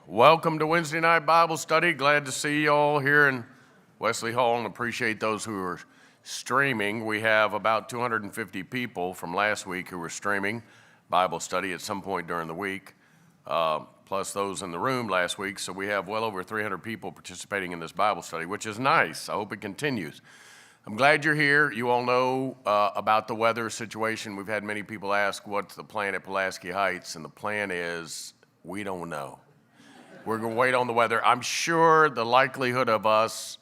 Welcome to Wednesday night Bible study. Glad to see you all here in Wesley Hall and appreciate those who are streaming. We have about 250 people from last week who were streaming Bible study at some point during the week, plus those in the room last week. So we have well over 300 people participating in this Bible study, which is nice. I hope it continues. I'm glad you're here. You all know about the weather situation. We've had many people ask what's the plan at Pulaski Heights, and the plan is we don't know. We're going to wait on the weather. I'm sure the likelihood of us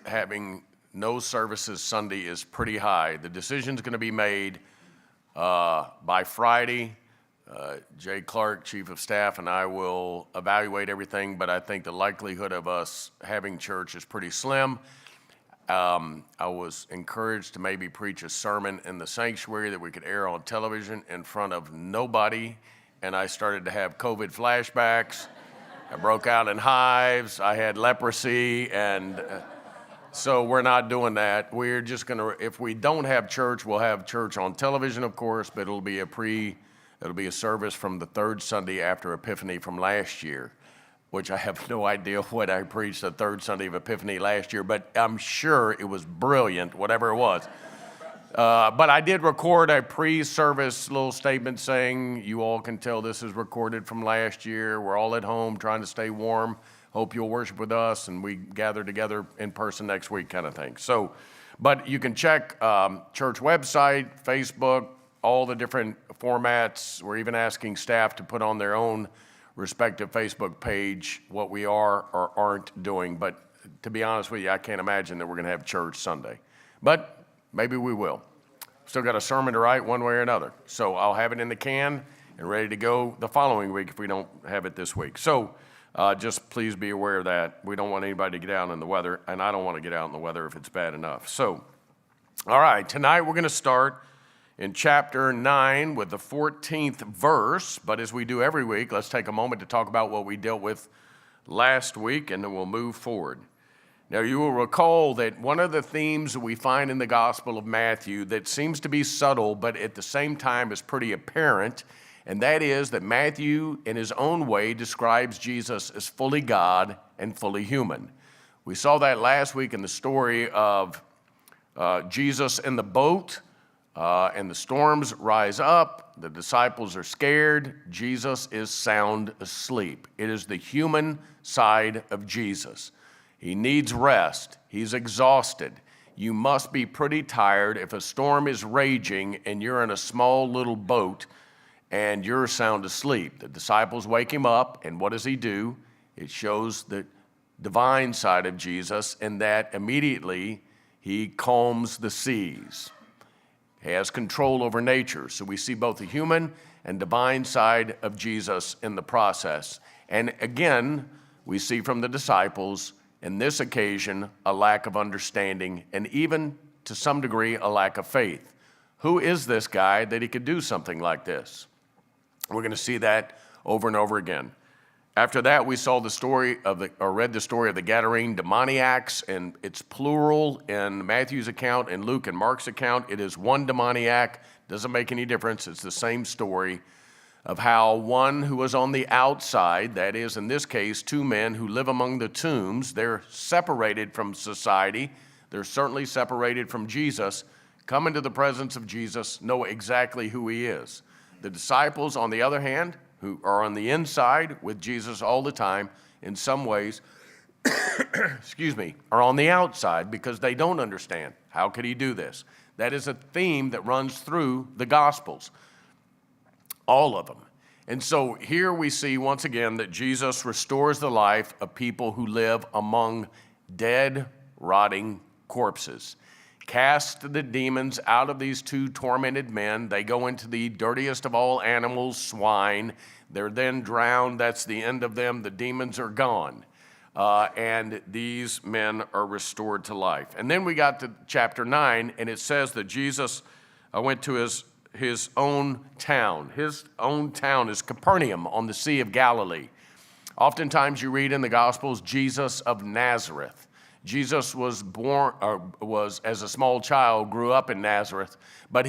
having no services Sunday is pretty high. The decision's going to be made by Friday. Jay Clark, Chief of Staff, and I will evaluate everything, but I think the likelihood of us having church is pretty slim. I was encouraged to maybe preach a sermon in the sanctuary that we could air on television in front of nobody, and I started to have COVID flashbacks. I broke out in hives, I had leprosy, and so we're not doing that. We're just gonna, if we don't have church, we'll have church on television, of course, but it'll be a service from the third Sunday after Epiphany from last year, which I have no idea what I preached the third Sunday of Epiphany last year, but I'm sure it was brilliant, whatever it was. But I did record a pre-service little statement saying, you all can tell this is recorded from last year. We're all at home trying to stay warm. Hope you'll worship with us, and we gather together in person next week kind of thing. So, but you can check church website, Facebook, all the different formats. We're even asking staff to put on their own respective Facebook page what we are or aren't doing. But to be honest with you, I can't imagine that we're going to have church Sunday. But maybe we will. Still got a sermon to write one way or another. So I'll have it in the can and ready to go the following week if we don't have it this week. So just please be aware of that. We don't want anybody to get out in the weather, and I don't want to get out in the weather if it's bad enough. So, all right, tonight we're going to start in chapter 9 with the 14th verse. But as we do every week, let's take a moment to talk about what we dealt with last week, and then we'll move forward. Now, you will recall that one of the themes that we find in the Gospel of Matthew that seems to be subtle, but at the same time is pretty apparent, and that is that Matthew, in his own way, describes Jesus as fully God and fully human. We saw that last week in the story of Jesus in the boat, and the storms rise up, the disciples are scared, Jesus is sound asleep. It is the human side of Jesus. He needs rest. He's exhausted. You must be pretty tired if a storm is raging and you're in a small little boat and you're sound asleep. The disciples wake him up, and what does he do? It shows the divine side of Jesus in that immediately he calms the seas. He has control over nature. So we see both the human and divine side of Jesus in the process. And again, we see from the disciples, in this occasion, a lack of understanding and even, to some degree, a lack of faith. Who is this guy that he could do something like this? We're going to see that over and over again. After that, we saw read the story of the Gadarene demoniacs, and it's plural in Matthew's account and Luke and Mark's account. It is one demoniac. Doesn't make any difference. It's the same story of how one who was on the outside, that is, in this case, two men who live among the tombs, they're separated from society, they're certainly separated from Jesus, come into the presence of Jesus, know exactly who he is. The disciples, on the other hand, who are on the inside with Jesus all the time, in some ways, are on the outside because they don't understand. How could he do this? That is a theme that runs through the Gospels. All of them. And so here we see once again that Jesus restores the life of people who live among dead, rotting corpses. Cast the demons out of these two tormented men. They go into the dirtiest of all animals, swine. They're then drowned. That's the end of them. The demons are gone. And these men are restored to life. And then we got to chapter 9, and it says that Jesus went to his own town. His own town is Capernaum on the Sea of Galilee. Oftentimes you read in the Gospels, Jesus of Nazareth. Jesus was as a small child, grew up in Nazareth, but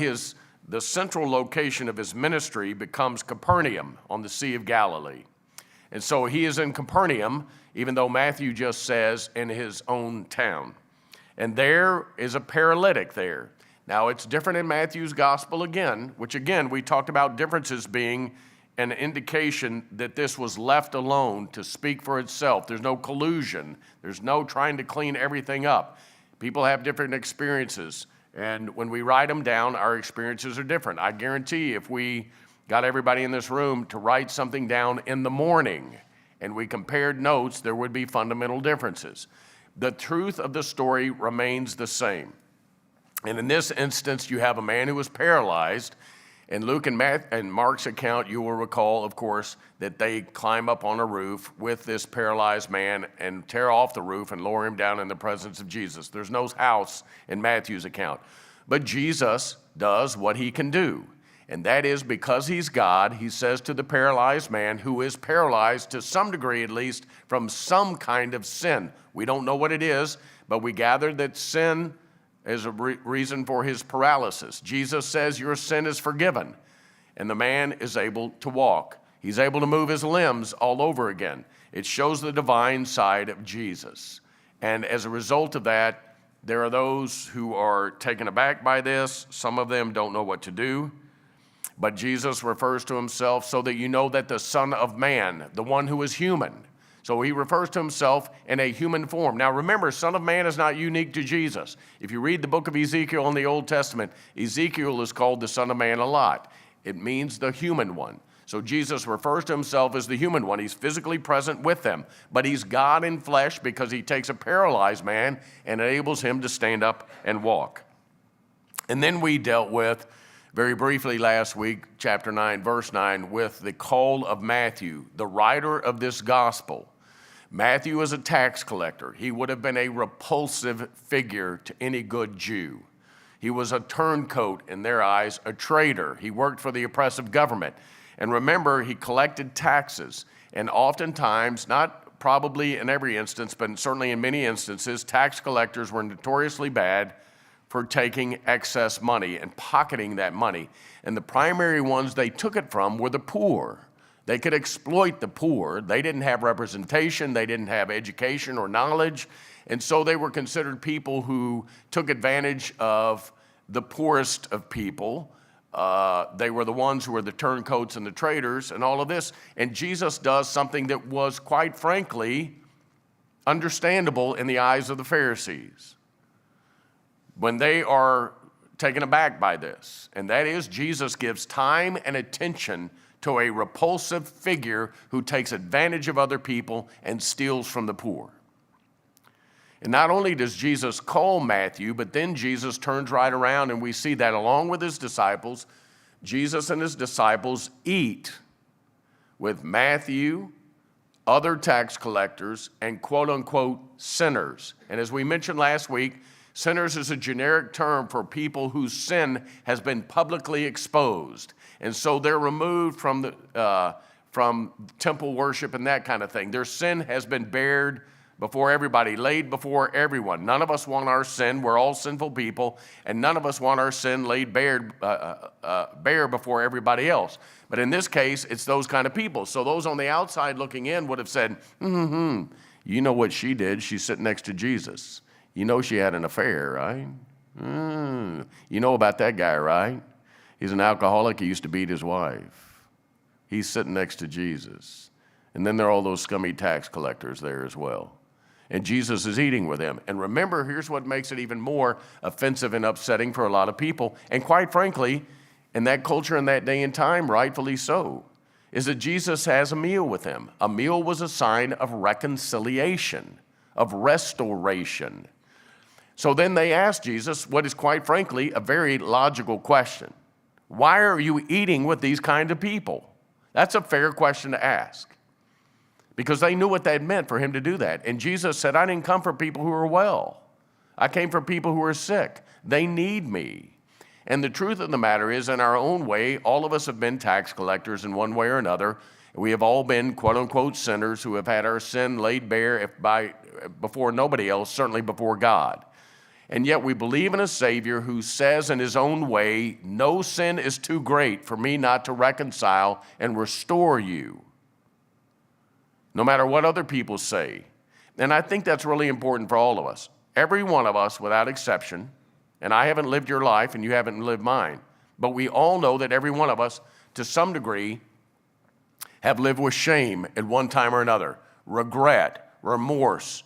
the central location of his ministry becomes Capernaum on the Sea of Galilee. And so he is in Capernaum, even though Matthew just says in his own town. And there is a paralytic there. Now, it's different in Matthew's gospel again, which again, we talked about differences being an indication that this was left alone to speak for itself. There's no collusion. There's no trying to clean everything up. People have different experiences. And when we write them down, our experiences are different. I guarantee if we got everybody in this room to write something down in the morning and we compared notes, there would be fundamental differences. The truth of the story remains the same. And in this instance, you have a man who was paralyzed. In Luke and Mark's account, you will recall, of course, that they climb up on a roof with this paralyzed man and tear off the roof and lower him down in the presence of Jesus. There's no house in Matthew's account. But Jesus does what he can do. And that is because he's God, he says to the paralyzed man, who is paralyzed to some degree at least from some kind of sin. We don't know what it is, but we gather that sin is a reason for his paralysis. Jesus says, your sin is forgiven. And the man is able to walk. He's able to move his limbs all over again. It shows the divine side of Jesus. And as a result of that, there are those who are taken aback by this. Some of them don't know what to do. But Jesus refers to himself so that you know that the Son of Man, the one who is human. So he refers to himself in a human form. Now remember, Son of Man is not unique to Jesus. If you read the book of Ezekiel in the Old Testament, Ezekiel is called the Son of Man a lot. It means the human one. So Jesus refers to himself as the human one. He's physically present with them, but he's God in flesh because he takes a paralyzed man and enables him to stand up and walk. And then we dealt with, very briefly last week, chapter 9, verse 9, with the call of Matthew, the writer of this gospel. Matthew is a tax collector. He would have been a repulsive figure to any good Jew. He was a turncoat in their eyes, a traitor. He worked for the oppressive government. And remember, he collected taxes. And oftentimes, not probably in every instance, but certainly in many instances, tax collectors were notoriously bad for taking excess money and pocketing that money. And the primary ones they took it from were the poor. They could exploit the poor. They didn't have representation. They didn't have education or knowledge. And so they were considered people who took advantage of the poorest of people. They were the ones who were the turncoats and the traitors and all of this. And Jesus does something that was, quite frankly, understandable in the eyes of the Pharisees when they are taken aback by this. And that is, Jesus gives time and attention to a repulsive figure who takes advantage of other people and steals from the poor. And not only does Jesus call Matthew, but then Jesus turns right around and we see that along with his disciples, Jesus and his disciples eat with Matthew, other tax collectors, and quote unquote sinners. And as we mentioned last week, sinners is a generic term for people whose sin has been publicly exposed. And so they're removed from temple worship and that kind of thing. Their sin has been bared before everybody, laid before everyone. None of us want our sin. We're all sinful people, and none of us want our sin laid bare before everybody else. But in this case, it's those kind of people. So those on the outside looking in would have said, you know what she did? She's sitting next to Jesus. You know she had an affair, right? You know about that guy, right? He's an alcoholic. He used to beat his wife. He's sitting next to Jesus. And then there are all those scummy tax collectors there as well. And Jesus is eating with them. And remember, here's what makes it even more offensive and upsetting for a lot of people. And quite frankly, in that culture in that day and time, rightfully so, is that Jesus has a meal with them. A meal was a sign of reconciliation, of restoration. So then they asked Jesus what is quite frankly a very logical question. Why are you eating with these kind of people? That's a fair question to ask. Because they knew what that meant for him to do that. And Jesus said, I didn't come for people who are well. I came for people who are sick. They need me. And the truth of the matter is, in our own way, all of us have been tax collectors in one way or another. We have all been quote unquote sinners who have had our sin laid bare before nobody else, certainly before God. And yet we believe in a Savior who says in his own way, no sin is too great for me not to reconcile and restore you. no matter what other people say. And I think that's really important for all of us. Every one of us, without exception, and I haven't lived your life and you haven't lived mine, but we all know that every one of us, to some degree, have lived with shame at one time or another, regret, remorse,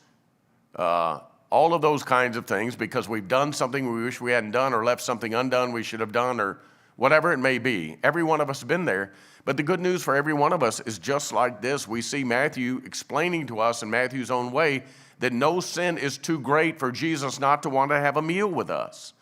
all of those kinds of things because we've done something we wish we hadn't done or left something undone we should have done or whatever it may be. Every one of us has been there. But the good news for every one of us is just like this. We see Matthew explaining to us in Matthew's own way that no sin is too great for Jesus not to want to have a meal with us.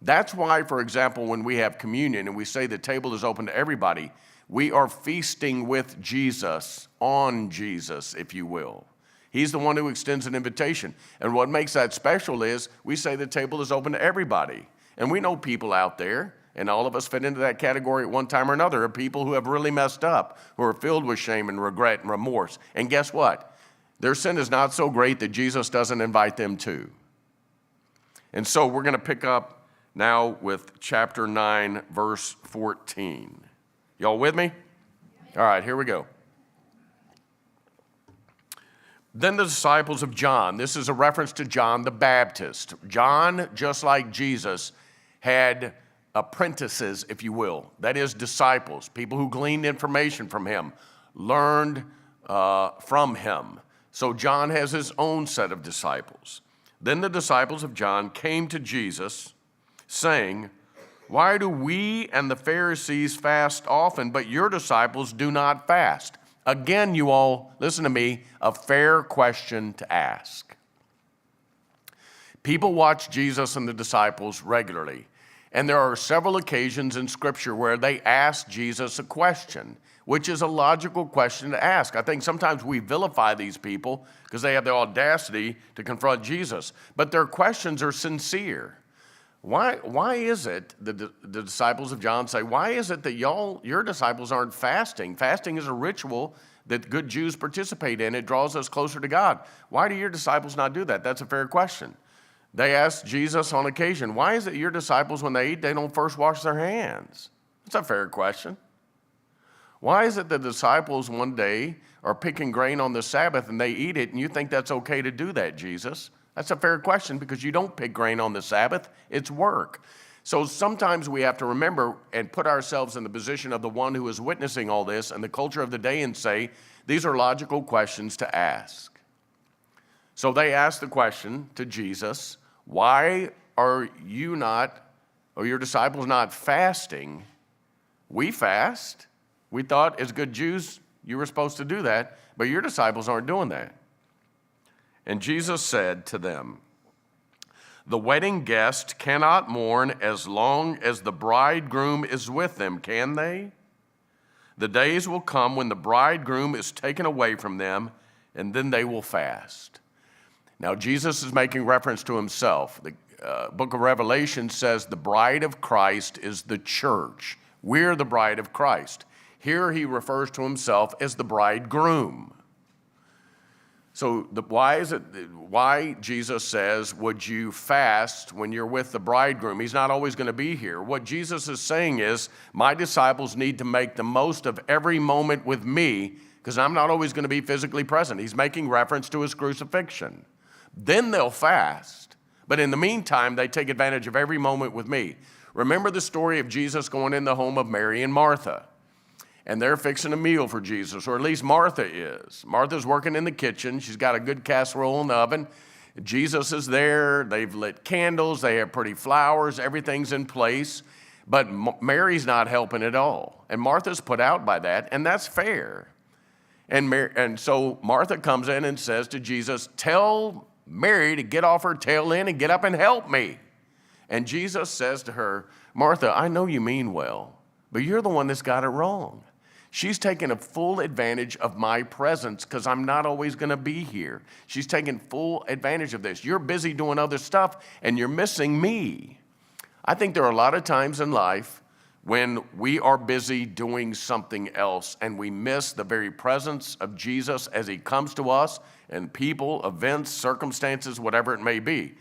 That's why, for example, when we have communion and we say the table is open to everybody, we are feasting with Jesus, on Jesus, if you will. He's the one who extends an invitation. And what makes that special is we say the table is open to everybody. And we know people out there, and all of us fit into that category at one time or another, of people who have really messed up, who are filled with shame and regret and remorse. And guess what? Their sin is not so great that Jesus doesn't invite them to. And so we're going to pick up now with chapter 9, verse 14. Y'all with me? All right, here we go. Then the disciples of John, this is a reference to John the Baptist. John, just like Jesus, had apprentices, if you will. That is disciples, people who gleaned information from him, learned from him. So John has his own set of disciples. Then the disciples of John came to Jesus saying, "Why do we and the Pharisees fast often, but your disciples do not fast?" Again, you all, listen to me, a fair question to ask. People watch Jesus and the disciples regularly, and there are several occasions in Scripture where they ask Jesus a question, which is a logical question to ask. I think sometimes we vilify these people because they have the audacity to confront Jesus, but their questions are sincere. Why is it, the disciples of John say, why is it that your disciples aren't fasting? Fasting is a ritual that good Jews participate in. It draws us closer to God. Why do your disciples not do that? That's a fair question. They asked Jesus on occasion, why is it your disciples, when they eat, they don't first wash their hands? That's a fair question. Why is it the disciples one day are picking grain on the Sabbath and they eat it and you think that's okay to do that, Jesus? That's a fair question because you don't pick grain on the Sabbath. It's work. So sometimes we have to remember and put ourselves in the position of the one who is witnessing all this and the culture of the day and say, these are logical questions to ask. So they asked the question to Jesus, why are you not, or your disciples not fasting? We fast. We thought as good Jews you were supposed to do that, but your disciples aren't doing that. And Jesus said to them, the wedding guest cannot mourn as long as the bridegroom is with them, can they? The days will come when the bridegroom is taken away from them, and then they will fast. Now, Jesus is making reference to himself. The book of Revelation says the bride of Christ is the church. We're the bride of Christ. Here he refers to himself as the bridegroom. So why Jesus says, would you fast when you're with the bridegroom? He's not always going to be here. What Jesus is saying is, my disciples need to make the most of every moment with me because I'm not always going to be physically present. He's making reference to his crucifixion. Then they'll fast. But in the meantime, they take advantage of every moment with me. Remember the story of Jesus going in the home of Mary and Martha. And they're fixing a meal for Jesus, or at least Martha is. Martha's working in the kitchen. She's got a good casserole in the oven. Jesus is there. They've lit candles. They have pretty flowers. Everything's in place. But Mary's not helping at all. And Martha's put out by that, and that's fair. And so Martha comes in and says to Jesus, tell Mary to get off her tail end and get up and help me. And Jesus says to her, Martha, I know you mean well, but you're the one that's got it wrong. She's taking a full advantage of my presence because I'm not always going to be here. She's taking full advantage of this. You're busy doing other stuff and you're missing me. I think there are a lot of times in life when we are busy doing something else and we miss the very presence of Jesus as he comes to us and people, events, circumstances, whatever it may be.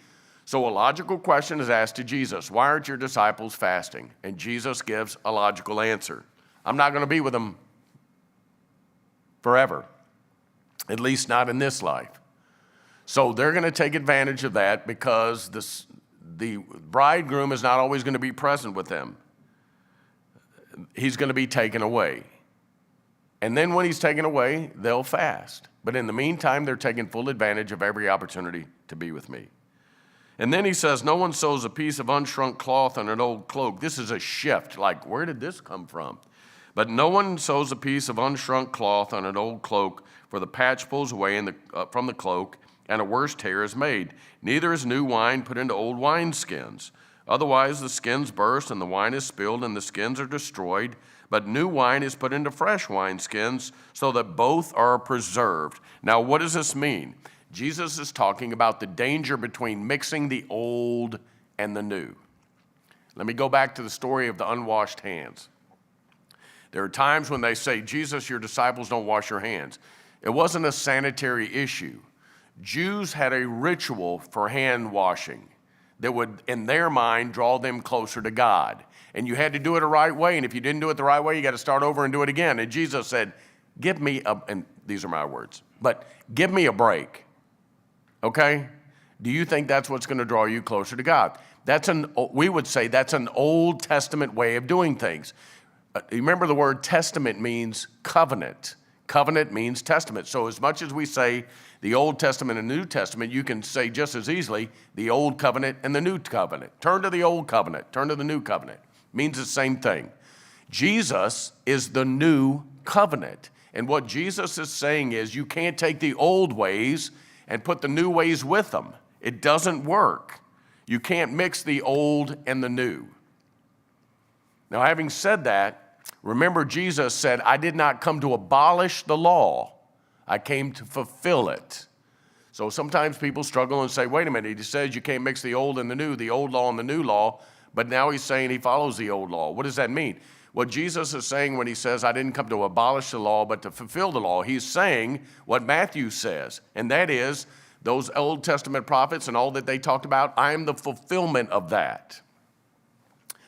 So a logical question is asked to Jesus, why aren't your disciples fasting? And Jesus gives a logical answer. I'm not going to be with them forever. at least not in this life. So they're going to take advantage of that because the bridegroom is not always going to be present with them. He's going to be taken away. And then when he's taken away, they'll fast. But in the meantime, they're taking full advantage of every opportunity to be with me. And then he says, no one sews a piece of unshrunk cloth on an old cloak. This is a shift. Like, where did this come from? But no one sews a piece of unshrunk cloth on an old cloak, for the patch pulls away from the cloak, and a worse tear is made. Neither is new wine put into old wineskins. Otherwise the skins burst, and the wine is spilled, and the skins are destroyed. But new wine is put into fresh wineskins, so that both are preserved. Now, what does this mean? Jesus is talking about the danger between mixing the old and the new. Let me go back to the story of the unwashed hands. There are times when they say, Jesus, your disciples don't wash your hands. It wasn't a sanitary issue. Jews had a ritual for hand washing that would, in their mind, draw them closer to God. And you had to do it the right way. And if you didn't do it the right way, you got to start over and do it again. And Jesus said, give me and these are my words, but give me a break. Okay? Do you think that's what's going to draw you closer to God? We would say that's an Old Testament way of doing things. Remember, the word testament means covenant. Covenant means testament. So as much as we say the Old Testament and New Testament, you can say just as easily the Old Covenant and the New Covenant. Turn to the Old Covenant, turn to the New Covenant. Means the same thing. Jesus is the New Covenant. And what Jesus is saying is you can't take the old ways and put the new ways with them. It doesn't work. You can't mix the old and the new. Now, having said that, remember Jesus said, I did not come to abolish the law. I came to fulfill it. So sometimes people struggle and say, wait a minute, he says you can't mix the old and the new, the old law and the new law, but now he's saying he follows the old law. What does that mean? What Jesus is saying when he says, I didn't come to abolish the law, but to fulfill the law, he's saying what Matthew says, and that is those Old Testament prophets and all that they talked about, I am the fulfillment of that.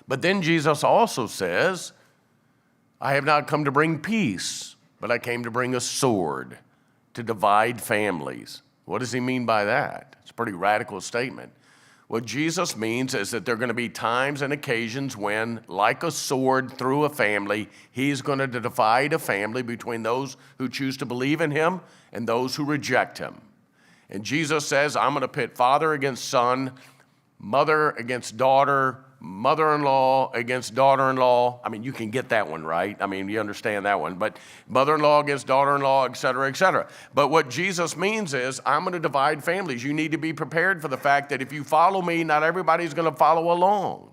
But then Jesus also says, I have not come to bring peace, but I came to bring a sword to divide families. What does he mean by that? It's a pretty radical statement. What Jesus means is that there are going to be times and occasions when, like a sword through a family, he's going to divide a family between those who choose to believe in him and those who reject him. And Jesus says, I'm going to pit father against son, mother against daughter, mother-in-law against daughter-in-law. I mean, you can get that one, right? I mean, you understand that one. But mother-in-law against daughter-in-law, et cetera, et cetera. But what Jesus means is, I'm going to divide families. You need to be prepared for the fact that if you follow me, not everybody's going to follow along.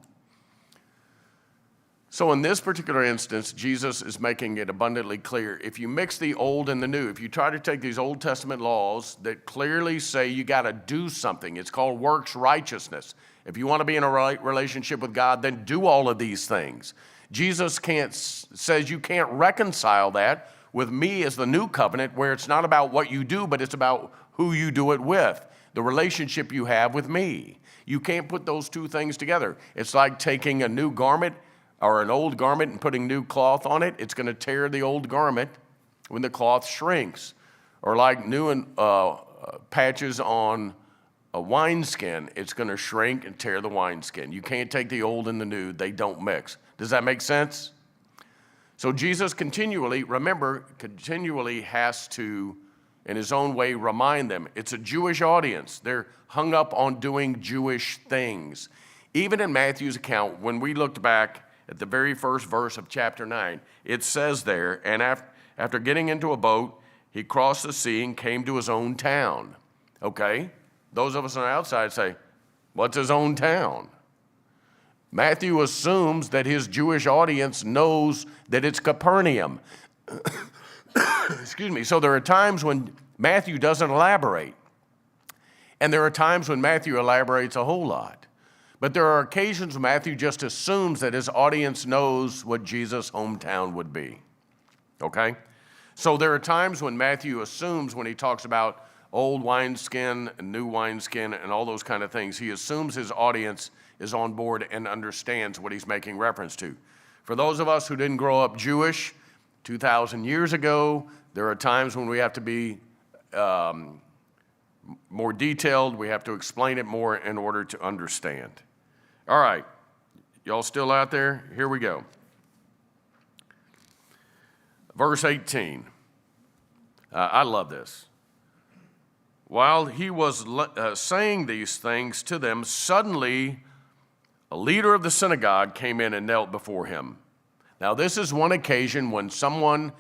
So in this particular instance, Jesus is making it abundantly clear. If you mix the old and the new, if you try to take these Old Testament laws that clearly say you got to do something, it's called works righteousness. If you want to be in a right relationship with God, then do all of these things. Jesus says you can't reconcile that with me as the new covenant, where it's not about what you do, but it's about who you do it with, the relationship you have with me. You can't put those two things together. It's like taking a new garment or an old garment and putting new cloth on it. It's going to tear the old garment when the cloth shrinks. Or like new patches on a wineskin, it's going to shrink and tear the wineskin. You can't take the old and the new. They don't mix. Does that make sense? So Jesus continually has to, in his own way, remind them. It's a Jewish audience. They're hung up on doing Jewish things. Even in Matthew's account, when we looked back at the very first verse of chapter 9, it says there, and after getting into a boat, he crossed the sea and came to his own town. Okay? Those of us on the outside say, what's his own town? Matthew assumes that his Jewish audience knows that it's Capernaum. Excuse me. So there are times when Matthew doesn't elaborate. And there are times when Matthew elaborates a whole lot. But there are occasions when Matthew just assumes that his audience knows what Jesus' hometown would be. Okay? So there are times when Matthew assumes, when he talks about old wineskin and new wineskin and all those kind of things, he assumes his audience is on board and understands what he's making reference to. For those of us who didn't grow up Jewish 2,000 years ago, there are times when we have to be more detailed. We have to explain it more in order to understand. All right, y'all still out there? Here we go. Verse 18. I love this. While he was saying these things to them, suddenly a leader of the synagogue came in and knelt before him. Now, this is one occasion when someone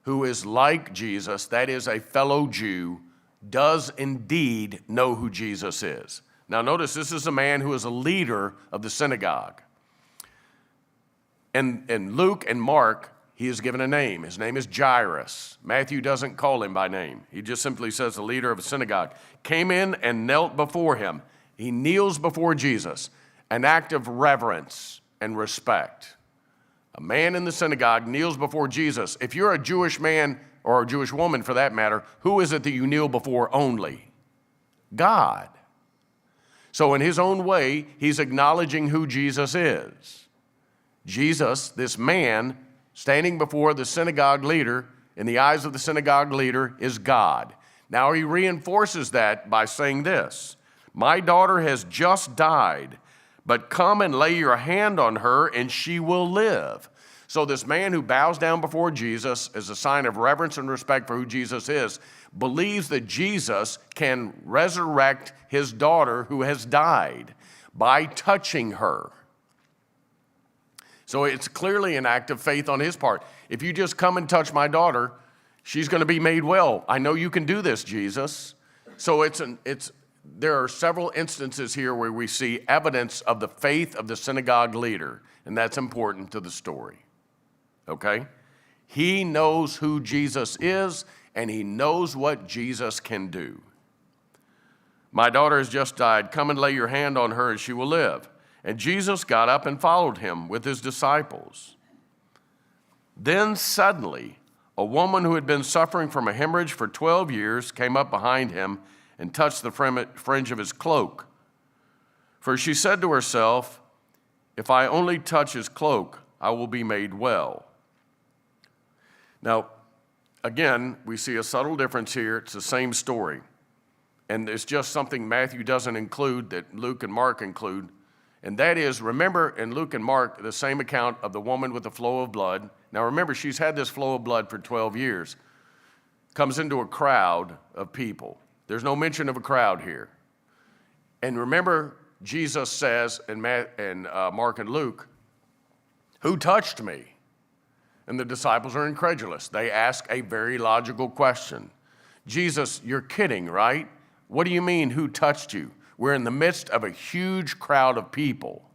who is like Jesus, that is a fellow Jew, does indeed know who Jesus is. Now, notice this is a man who is a leader of the synagogue. And Luke and Mark, he is given a name. His name is Jairus. Matthew doesn't call him by name. He just simply says the leader of a synagogue came in and knelt before him. He kneels before Jesus, an act of reverence and respect. A man in the synagogue kneels before Jesus. If you're a Jewish man or a Jewish woman for that matter, who is it that you kneel before only? God. So in his own way, he's acknowledging who Jesus is. Jesus, this man, standing before the synagogue leader, in the eyes of the synagogue leader, is God. Now he reinforces that by saying this, my daughter has just died, but come and lay your hand on her and she will live. So this man who bows down before Jesus as a sign of reverence and respect for who Jesus is, believes that Jesus can resurrect his daughter who has died by touching her. So it's clearly an act of faith on his part. If you just come and touch my daughter, she's going to be made well. I know you can do this, Jesus. So there are several instances here where we see evidence of the faith of the synagogue leader, and that's important to the story. Okay? He knows who Jesus is, and he knows what Jesus can do. My daughter has just died. Come and lay your hand on her, and she will live. And Jesus got up and followed him with his disciples. Then suddenly, a woman who had been suffering from a hemorrhage for 12 years came up behind him and touched the fringe of his cloak. For she said to herself, if I only touch his cloak, I will be made well. Now, again, we see a subtle difference here. It's the same story. And it's just something Matthew doesn't include that Luke and Mark include. And that is, remember in Luke and Mark, the same account of the woman with the flow of blood. Now remember, she's had this flow of blood for 12 years. Comes into a crowd of people. There's no mention of a crowd here. And remember, Jesus says in Mark and Luke, who touched me? And the disciples are incredulous. They ask a very logical question. Jesus, you're kidding, right? What do you mean, who touched you? We're in the midst of a huge crowd of people.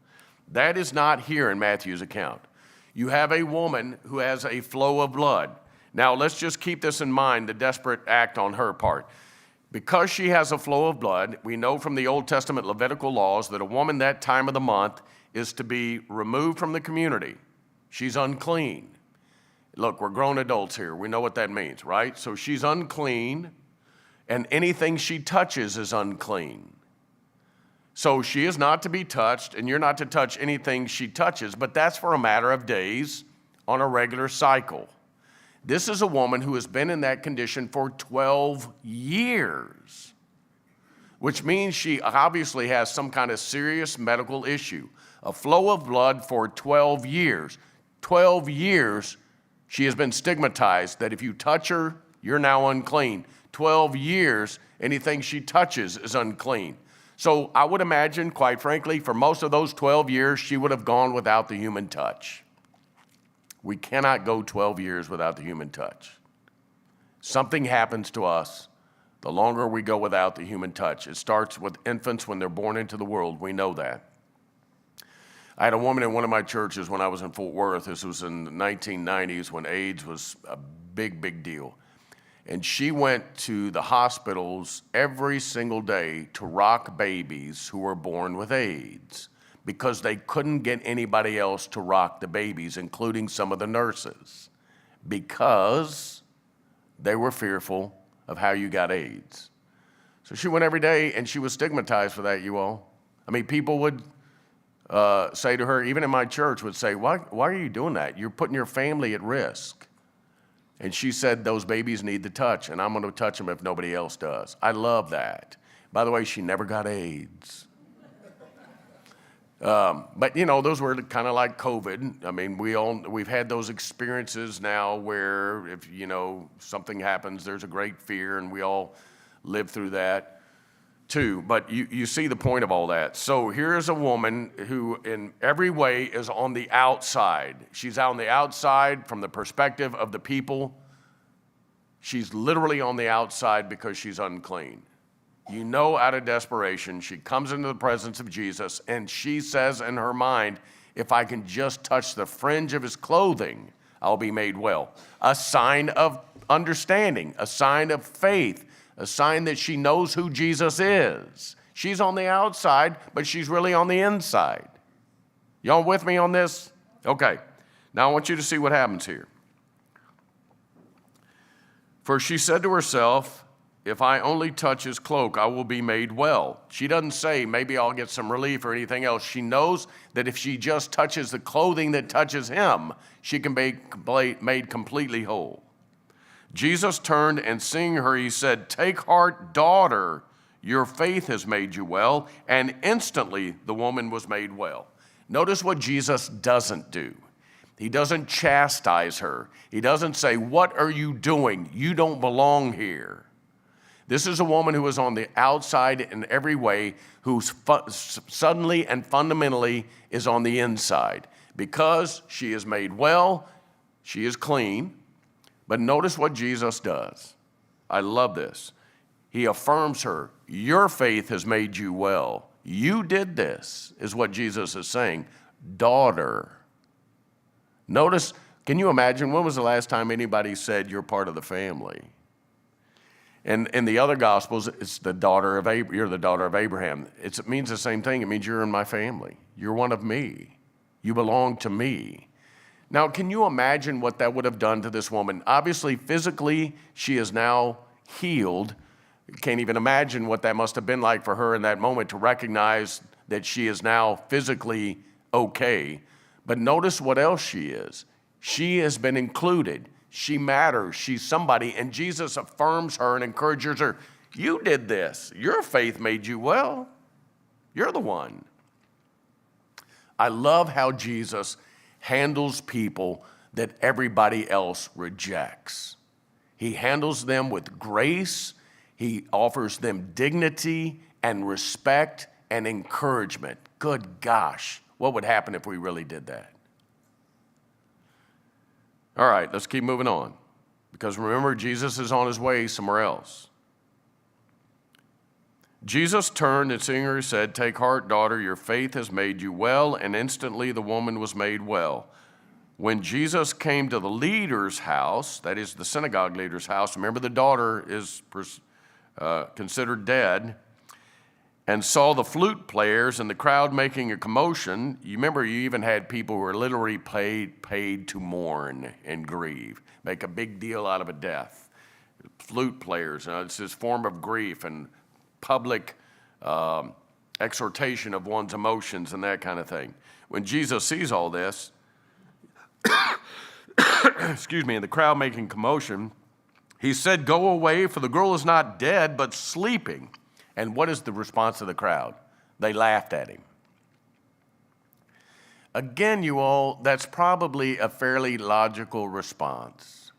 That is not here in Matthew's account. You have a woman who has a flow of blood. Now, let's just keep this in mind, the desperate act on her part. Because she has a flow of blood, we know from the Old Testament Levitical laws that a woman that time of the month is to be removed from the community. She's unclean. Look, we're grown adults here. We know what that means, right? So she's unclean, and anything she touches is unclean. So she is not to be touched, and you're not to touch anything she touches, but that's for a matter of days on a regular cycle. This is a woman who has been in that condition for 12 years, which means she obviously has some kind of serious medical issue. A flow of blood for 12 years. 12 years, she has been stigmatized that if you touch her, you're now unclean. 12 years, anything she touches is unclean. So I would imagine, quite frankly, for most of those 12 years, she would have gone without the human touch. We cannot go 12 years without the human touch. Something happens to us the longer we go without the human touch. It starts with infants when they're born into the world. We know that. I had a woman in one of my churches when I was in Fort Worth. This was in the 1990s when AIDS was a big, big deal. And she went to the hospitals every single day to rock babies who were born with AIDS because they couldn't get anybody else to rock the babies, including some of the nurses, because they were fearful of how you got AIDS. So she went every day, and she was stigmatized for that, you all. I mean, people would say to her, even in my church, would say, why are you doing that? You're putting your family at risk. And she said, those babies need the touch, and I'm going to touch them if nobody else does. I love that. By the way, she never got AIDS. But, you know, those were kind of like COVID. I mean, we've had those experiences now where if, you know, something happens, there's a great fear, and we all live through that too. But you see the point of all that. So here's a woman who in every way is on the outside. She's on the outside from the perspective of the people. She's literally on the outside because she's unclean. You know, out of desperation, she comes into the presence of Jesus, and she says in her mind, if I can just touch the fringe of his clothing, I'll be made well. A sign of understanding, a sign of faith, a sign that she knows who Jesus is. She's on the outside, but she's really on the inside. Y'all with me on this? Okay. Now I want you to see what happens here. For she said to herself, if I only touch his cloak, I will be made well. She doesn't say, maybe I'll get some relief or anything else. She knows that if she just touches the clothing that touches him, she can be made completely whole. Jesus turned and seeing her, he said, take heart, daughter, your faith has made you well. And instantly the woman was made well. Notice what Jesus doesn't do. He doesn't chastise her. He doesn't say, what are you doing? You don't belong here. This is a woman who is on the outside in every way, who suddenly and fundamentally is on the inside. Because she is made well, she is clean. But notice what Jesus does. I love this. He affirms her, your faith has made you well. You did this, is what Jesus is saying. Daughter. Notice, can you imagine, when was the last time anybody said you're part of the family? And in the other Gospels, it's you're the daughter of Abraham. It means the same thing. It means you're in my family. You're one of me. You belong to me. Now, can you imagine what that would have done to this woman? Obviously, physically, she is now healed. You can't even imagine what that must have been like for her in that moment to recognize that she is now physically okay. But notice what else she is. She has been included. She matters. She's somebody. And Jesus affirms her and encourages her. You did this. Your faith made you well. You're the one. I love how Jesus handles people that everybody else rejects. He handles them with grace. He offers them dignity and respect and encouragement. Good gosh, what would happen if we really did that? All right, let's keep moving on. Because remember, Jesus is on his way somewhere else. Jesus turned and seeing her said, take heart, daughter, your faith has made you well. And instantly the woman was made well. When Jesus came to the leader's house, that is the synagogue leader's house, remember the daughter is considered dead, and saw the flute players and the crowd making a commotion. You remember you even had people who were literally paid to mourn and grieve, make a big deal out of a death. Flute players, it's this form of grief and public exhortation of one's emotions and that kind of thing. When Jesus sees all this, excuse me, and the crowd making commotion, he said, go away, for the girl is not dead, but sleeping. And what is the response of the crowd? They laughed at him. Again, you all, that's probably a fairly logical response.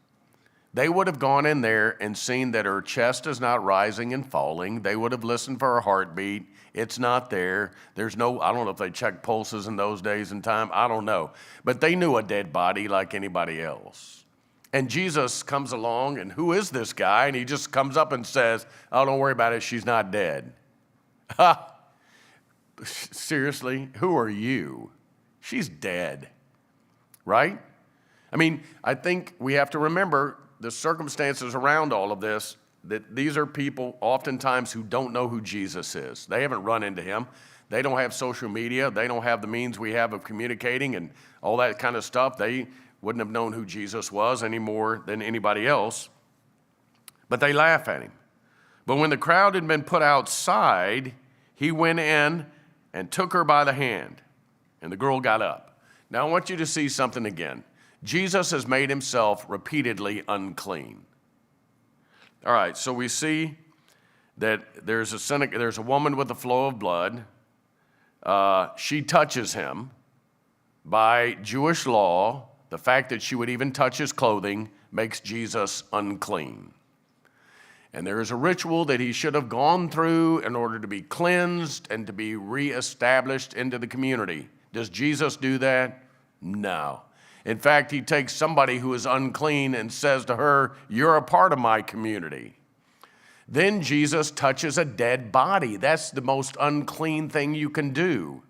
They would have gone in there and seen that her chest is not rising and falling. They would have listened for her heartbeat. It's not there. There's no, I don't know if they checked pulses in those days and time. I don't know. But they knew a dead body like anybody else. And Jesus comes along, and who is this guy? And he just comes up and says, oh, don't worry about it. She's not dead. Ha! Seriously? Who are you? She's dead. Right? I mean, I think we have to remember the circumstances around all of this, that these are people oftentimes who don't know who Jesus is. They haven't run into him. They don't have social media. They don't have the means we have of communicating and all that kind of stuff. They wouldn't have known who Jesus was any more than anybody else. But they laugh at him. But when the crowd had been put outside, he went in and took her by the hand, and the girl got up. Now I want you to see something again. Jesus has made himself repeatedly unclean. All right, so we see that there's a woman with a flow of blood. She touches him. By Jewish law, the fact that she would even touch his clothing makes Jesus unclean. And there is a ritual that he should have gone through in order to be cleansed and to be reestablished into the community. Does Jesus do that? No. In fact, he takes somebody who is unclean and says to her, "You're a part of my community." Then Jesus touches a dead body. That's the most unclean thing you can do.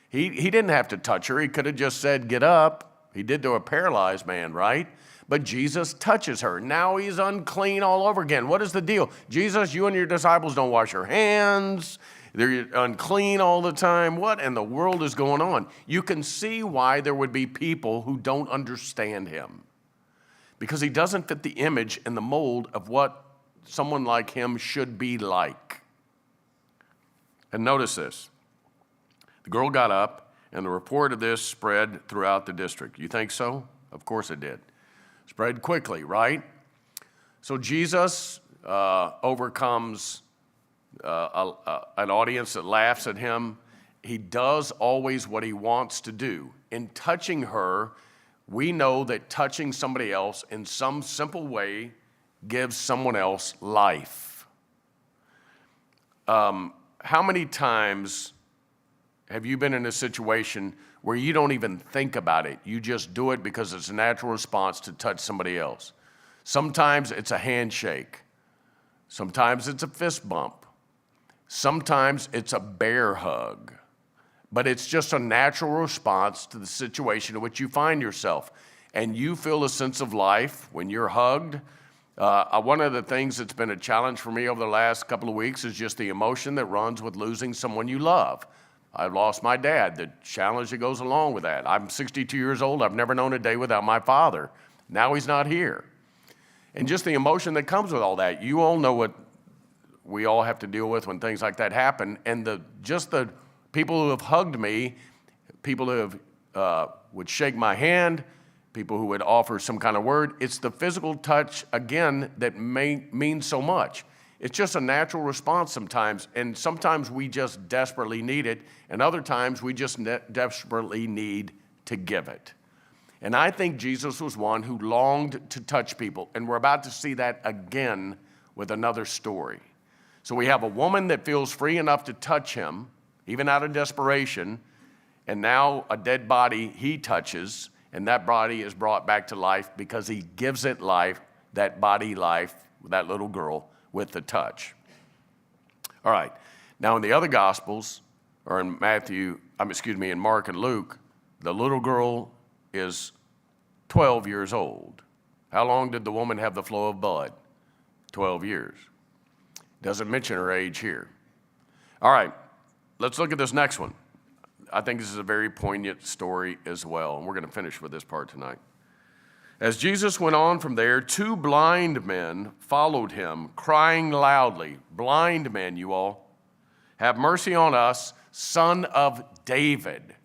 He didn't have to touch her. He could have just said, "Get up." He did to a paralyzed man, right? But Jesus touches her. Now he's unclean all over again. What is the deal? Jesus, you and your disciples don't wash your hands. They're unclean all the time. What in the world is going on? You can see why there would be people who don't understand him, because he doesn't fit the image and the mold of what someone like him should be like. And notice this. The girl got up, and the report of this spread throughout the district. You think so? Of course it did. Spread quickly, right? So Jesus overcomes an audience that laughs at him. He does always what he wants to do. In touching her, we know that touching somebody else in some simple way gives someone else life. How many times have you been in a situation where you don't even think about it? You just do it because it's a natural response to touch somebody else. Sometimes it's a handshake. Sometimes it's a fist bump. Sometimes it's a bear hug. But it's just a natural response to the situation in which you find yourself. And you feel a sense of life when you're hugged. One of the things that's been a challenge for me over the last couple of weeks is just the emotion that runs with losing someone you love. I've lost my dad, the challenge that goes along with that. I'm 62 years old. I've never known a day without my father. Now he's not here. And just the emotion that comes with all that. You all know what we all have to deal with when things like that happen. And the people who have hugged me, people who would shake my hand, people who would offer some kind of word, it's the physical touch, again, that means so much. It's just a natural response sometimes, and sometimes we just desperately need it, and other times we just desperately need to give it. And I think Jesus was one who longed to touch people, and we're about to see that again with another story. So we have a woman that feels free enough to touch him, even out of desperation, and now a dead body he touches, and that body is brought back to life because he gives it life, that body life, that little girl, with the touch. All right. Now in the other Gospels, or in in Mark and Luke, the little girl is 12 years old. How long did the woman have the flow of blood? 12 years. Doesn't mention her age here. All right. Let's look at this next one. I think this is a very poignant story as well, and we're going to finish with this part tonight. As Jesus went on from there, 2 blind men followed him, crying loudly, "Blind men, you all, have mercy on us, Son of David."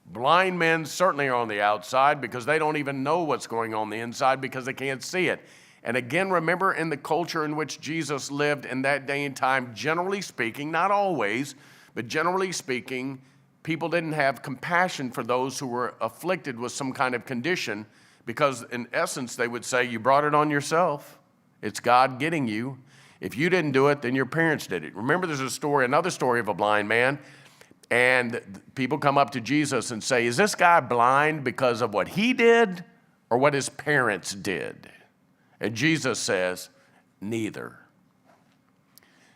Blind men certainly are on the outside because they don't even know what's going on the inside because they can't see it. And again, remember, in the culture in which Jesus lived in that day and time, generally speaking, not always, but generally speaking, people didn't have compassion for those who were afflicted with some kind of condition, because in essence, they would say, "You brought it on yourself. It's God getting you. If you didn't do it, then your parents did it." Remember, there's another story of a blind man, and people come up to Jesus and say, "Is this guy blind because of what he did or what his parents did?" And Jesus says, "Neither."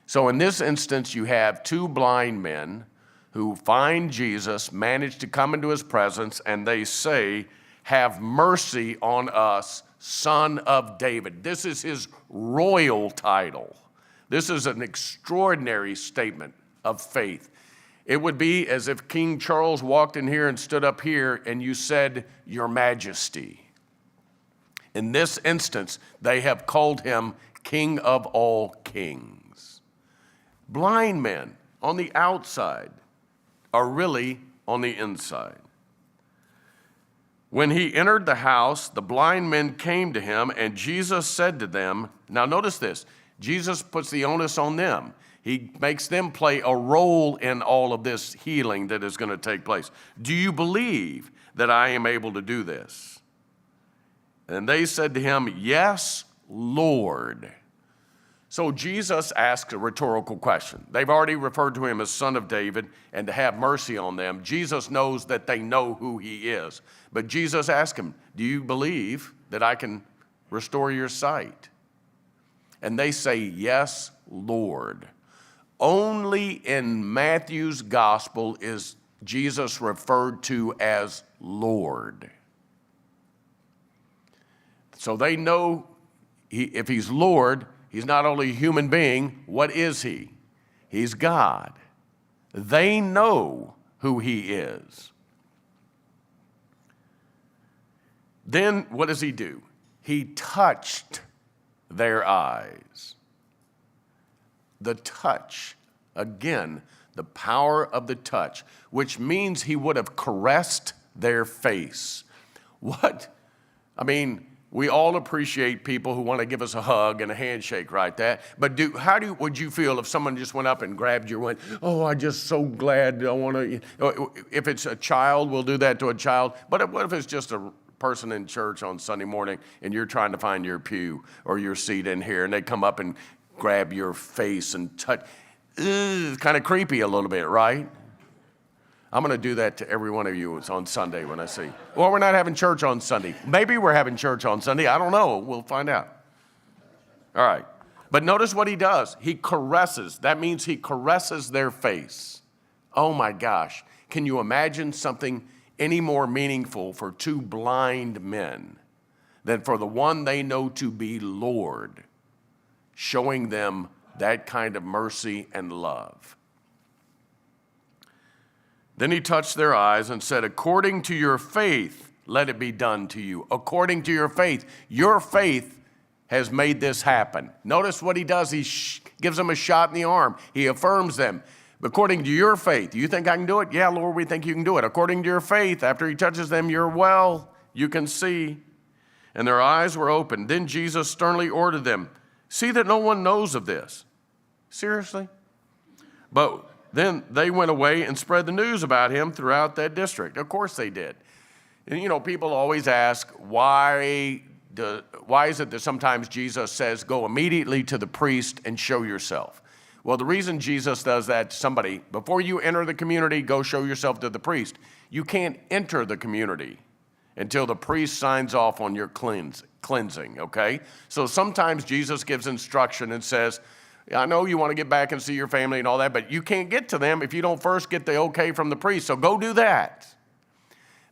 So in this instance, you have 2 blind men who find Jesus, manage to come into his presence, and they say, "Have mercy on us, Son of David." This is his royal title. This is an extraordinary statement of faith. It would be as if King Charles walked in here and stood up here and you said, "Your Majesty." In this instance, they have called him King of all kings. Blind men on the outside are really on the inside. When he entered the house, the blind men came to him, and Jesus said to them, now notice this, Jesus puts the onus on them. He makes them play a role in all of this healing that is going to take place. Do you believe that I am able to do this? And they said to him, yes, Lord. So Jesus asks a rhetorical question. They've already referred to him as Son of David and to have mercy on them. Jesus knows that they know who he is. But Jesus asks him, do you believe that I can restore your sight? And they say, yes, Lord. Only in Matthew's gospel is Jesus referred to as Lord. So they know if he's Lord, he's not only a human being, what is he? He's God. They know who he is. Then what does he do? He touched their eyes. The touch, again, the power of the touch, which means he would have caressed their face. What? I mean, we all appreciate people who want to give us a hug and a handshake, right? But would you feel if someone just went up and grabbed you and went, oh, I'm just so glad I want to, if it's a child, we'll do that to a child. But what if it's just a person in church on Sunday morning and you're trying to find your pew or your seat in here and they come up and grab your face and touch? Kind of creepy a little bit, right? I'm going to do that to every one of you on Sunday when I see. Well, we're not having church on Sunday. Maybe we're having church on Sunday. I don't know. We'll find out. All right. But notice what he does. He caresses. That means he caresses their face. Oh my gosh. Can you imagine something any more meaningful for two blind men than for the one they know to be Lord, showing them that kind of mercy and love? Then he touched their eyes and said, according to your faith, let it be done to you. According to your faith has made this happen. Notice what he does. He gives them a shot in the arm. He affirms them. According to your faith, you think I can do it? Yeah, Lord, we think you can do it. According to your faith, after he touches them, you're well, you can see. And their eyes were opened. Then Jesus sternly ordered them, see that no one knows of this. Seriously? But then they went away and spread the news about him throughout that district. Of course they did. And people always ask, why is it that sometimes Jesus says, go immediately to the priest and show yourself? Well, the reason Jesus does that to somebody, before you enter the community, go show yourself to the priest. You can't enter the community until the priest signs off on your cleansing, okay? So sometimes Jesus gives instruction and says, I know you want to get back and see your family and all that, but you can't get to them if you don't first get the okay from the priest, so go do that.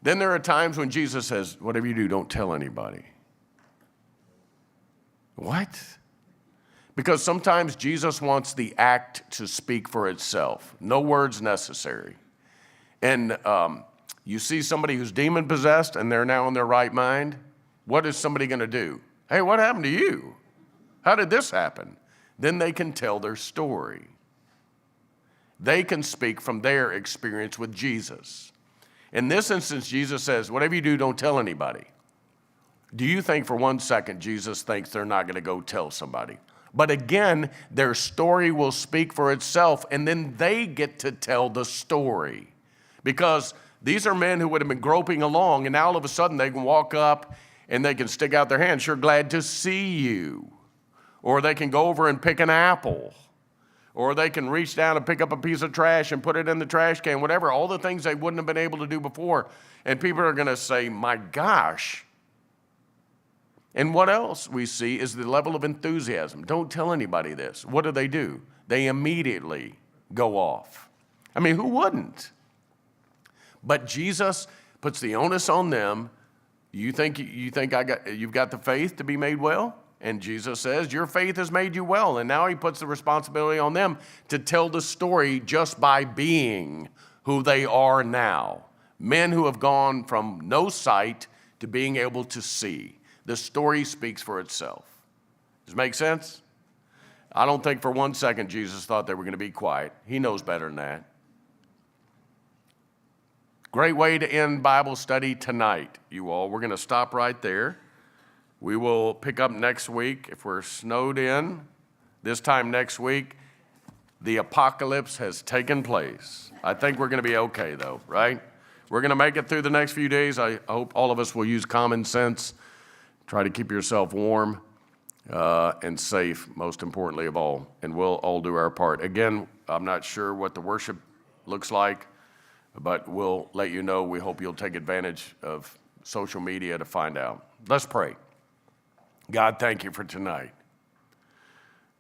Then there are times when Jesus says, whatever you do, don't tell anybody. What? Because sometimes Jesus wants the act to speak for itself. No words necessary. And you see somebody who's demon-possessed and they're now in their right mind, what is somebody going to do? Hey, what happened to you? How did this happen? Then they can tell their story. They can speak from their experience with Jesus. In this instance, Jesus says, whatever you do, don't tell anybody. Do you think for 1 second Jesus thinks they're not going to go tell somebody? But again, their story will speak for itself, and then they get to tell the story. Because these are men who would have been groping along, and now all of a sudden they can walk up and they can stick out their hand, sure, glad to see you. Or they can go over and pick an apple. Or they can reach down and pick up a piece of trash and put it in the trash can, whatever, all the things they wouldn't have been able to do before. And people are going to say, my gosh. And what else we see is the level of enthusiasm. Don't tell anybody this. What do? They immediately go off. I mean, who wouldn't? But Jesus puts the onus on them. You think you've got the faith to be made well? And Jesus says, your faith has made you well. And now he puts the responsibility on them to tell the story just by being who they are now. Men who have gone from no sight to being able to see. The story speaks for itself. Does it make sense? I don't think for 1 second Jesus thought they were going to be quiet. He knows better than that. Great way to end Bible study tonight, you all. We're going to stop right there. We will pick up next week. If we're snowed in, this time next week, the apocalypse has taken place. I think we're going to be okay, though, right? We're going to make it through the next few days. I hope all of us will use common sense. Try to keep yourself warm and safe, most importantly of all, and we'll all do our part. Again, I'm not sure what the worship looks like, but we'll let you know. We hope you'll take advantage of social media to find out. Let's pray. God, thank you for tonight.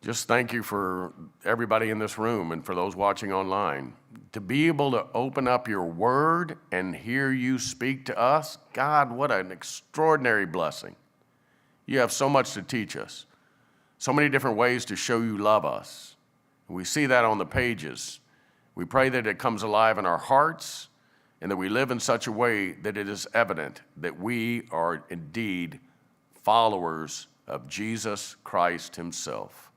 Just thank you for everybody in this room and for those watching online. To be able to open up your word and hear you speak to us, God, what an extraordinary blessing. You have so much to teach us, so many different ways to show you love us. We see that on the pages. We pray that it comes alive in our hearts and that we live in such a way that it is evident that we are indeed followers of Jesus Christ himself.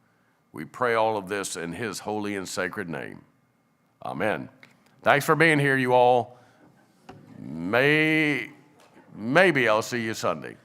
We pray all of this in his holy and sacred name. Amen. Thanks for being here, you all. Maybe I'll see you Sunday.